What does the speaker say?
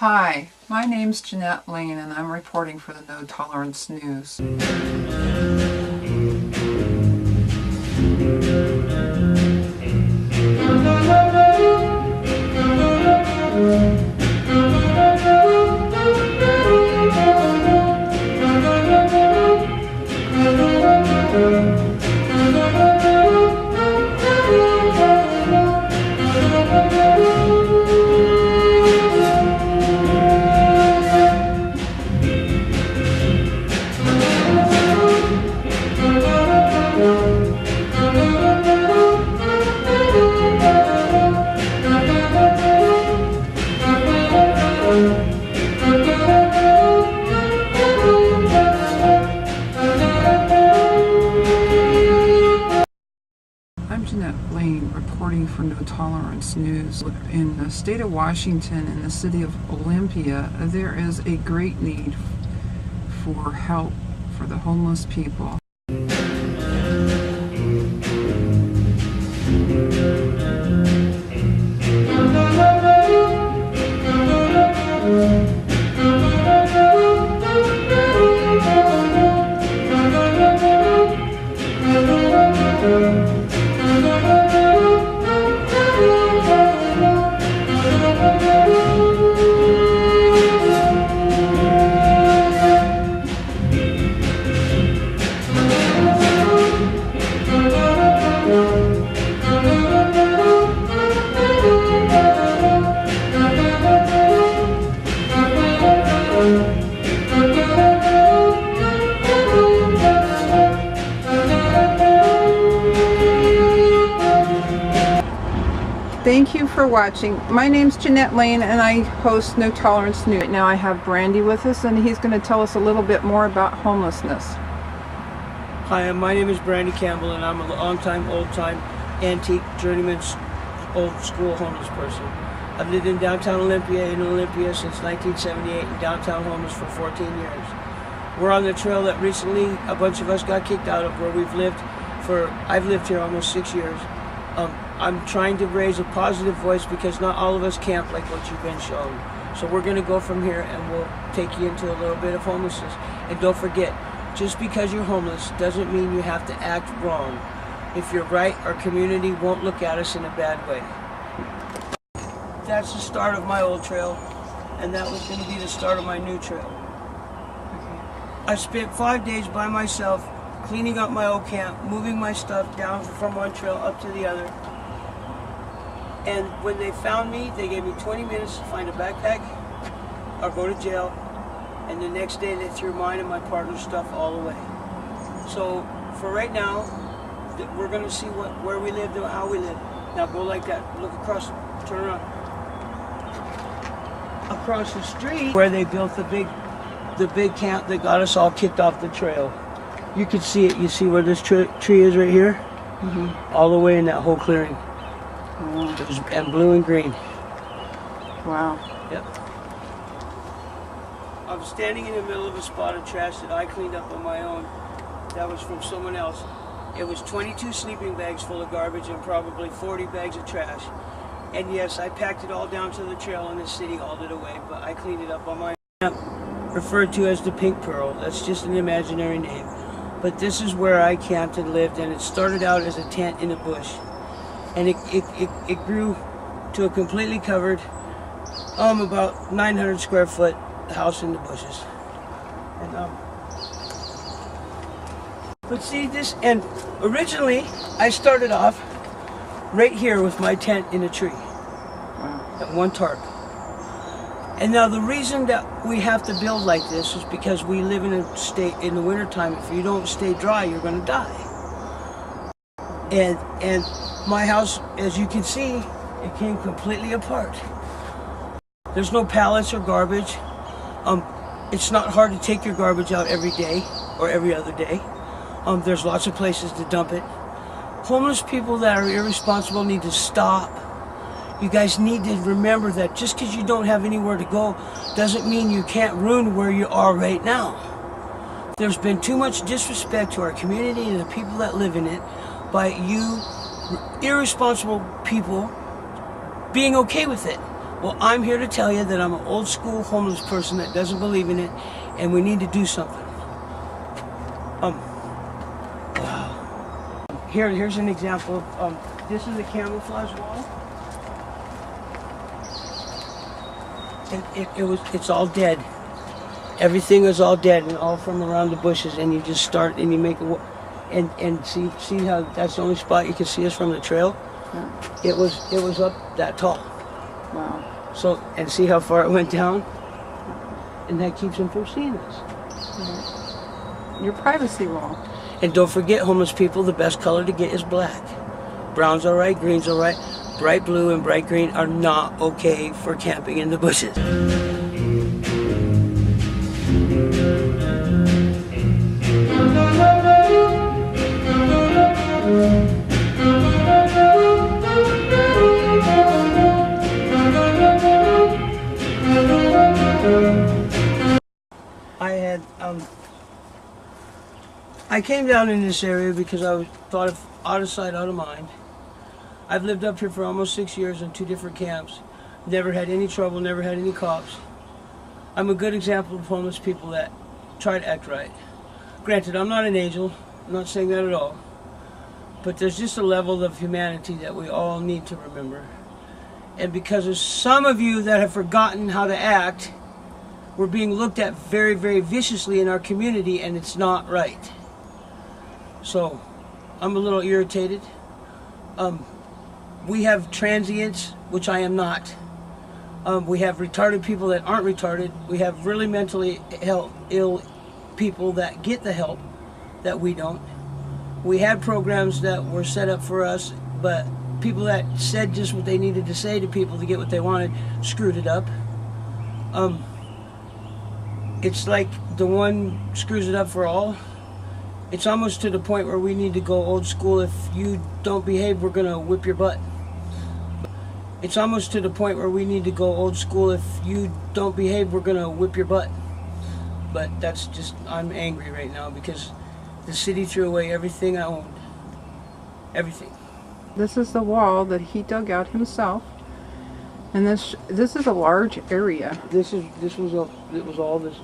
Hi, my name's Jeanette Lane and I'm reporting for the No Tolerance News. I'm Jeanette Lane reporting for No Tolerance News. In the state of Washington, in the city of Olympia, there is a great need for help for the homeless people. Thank you for watching. My name's Jeanette Lane and I host No Tolerance News. Right now I have Brandy with us and he's going to tell us a little bit more about homelessness. Hi, my name is Brandy Campbell and I'm a long-time, old-time, antique, journeyman, old-school homeless person. I've lived in downtown Olympia since 1978 and downtown homeless for 14 years. We're on the trail that recently a bunch of us got kicked out of, where I've lived here almost 6 years. I'm trying to raise a positive voice because not all of us camp like what you've been shown. So we're going to go from here and we'll take you into a little bit of homelessness. And don't forget, just because you're homeless doesn't mean you have to act wrong. If you're right, our community won't look at us in a bad way. That's the start of my old trail, and that was going to be the start of my new trail. I spent 5 days by myself cleaning up my old camp, moving my stuff down from one trail up to the other. And when they found me, they gave me 20 minutes to find a backpack or go to jail. And the next day they threw mine and my partner's stuff all away. So for right now, we're going to see where we live and how we live. Now go like that. Look across, turn around. Across the street where they built the big camp that got us all kicked off the trail. You can see it. You see where this tree is right here? Mm-hmm. All the way in that whole clearing. Wow. And blue and green. Wow. Yep. I'm standing in the middle of a spot of trash that I cleaned up on my own. That was from someone else. It was 22 sleeping bags full of garbage and probably 40 bags of trash. And yes, I packed it all down to the trail and the city hauled it away, but I cleaned it up on my own. Referred to as the Pink Pearl. That's just an imaginary name. But this is where I camped and lived, and it started out as a tent in a bush. And it grew to a completely covered, about 900 square foot house in the bushes. And but see this, and originally I started off right here with my tent in a tree. Wow. At one tarp. And now the reason that we have to build like this is because we live in a state in the wintertime. If you don't stay dry, you're going to die. And my house, as you can see, it came completely apart. There's no pallets or garbage. It's not hard to take your garbage out every day or every other day. There's lots of places to dump it. Homeless people that are irresponsible need to stop. You guys need to remember that just because you don't have anywhere to go doesn't mean you can't ruin where you are right now. There's been too much disrespect to our community and the people that live in it by you irresponsible people being okay with it. Well, I'm here to tell you that I'm an old school homeless person that doesn't believe in it, and we need to do something. Here's an example of, this is a camouflage wall. And it's all dead. Everything is all dead and all from around the bushes, and you just start and you make a, and see how that's the only spot you can see us from the trail? Yeah. It was up that tall. Wow. So, and see how far it went down? And that keeps them from seeing us. Yeah. Your privacy wall. And don't forget, homeless people, the best color to get is black. Brown's all right, green's all right. Bright blue and bright green are not okay for camping in the bushes. I came down in this area because I thought of out of sight, out of mind. I've lived up here for almost 6 years in 2 different camps. Never had any trouble, never had any cops. I'm a good example of homeless people that try to act right. Granted, I'm not an angel, I'm not saying that at all. But there's just a level of humanity that we all need to remember. And because there's some of you that have forgotten how to act, we're being looked at very, very viciously in our community, and it's not right. So, I'm a little irritated. We have transients, which I am not. We have retarded people that aren't retarded. We have really mentally ill people that get the help that we don't. We had programs that were set up for us, but people that said just what they needed to say to people to get what they wanted screwed it up. It's like the one screws it up for all. It's almost to the point where we need to go old school. If you don't behave, we're gonna whip your butt. It's almost to the point where we need to go old school. If you don't behave, we're gonna whip your butt. But that's just, I'm angry right now because the city threw away everything I owned. Everything. This is the wall that he dug out himself. And this is a large area. It was all this.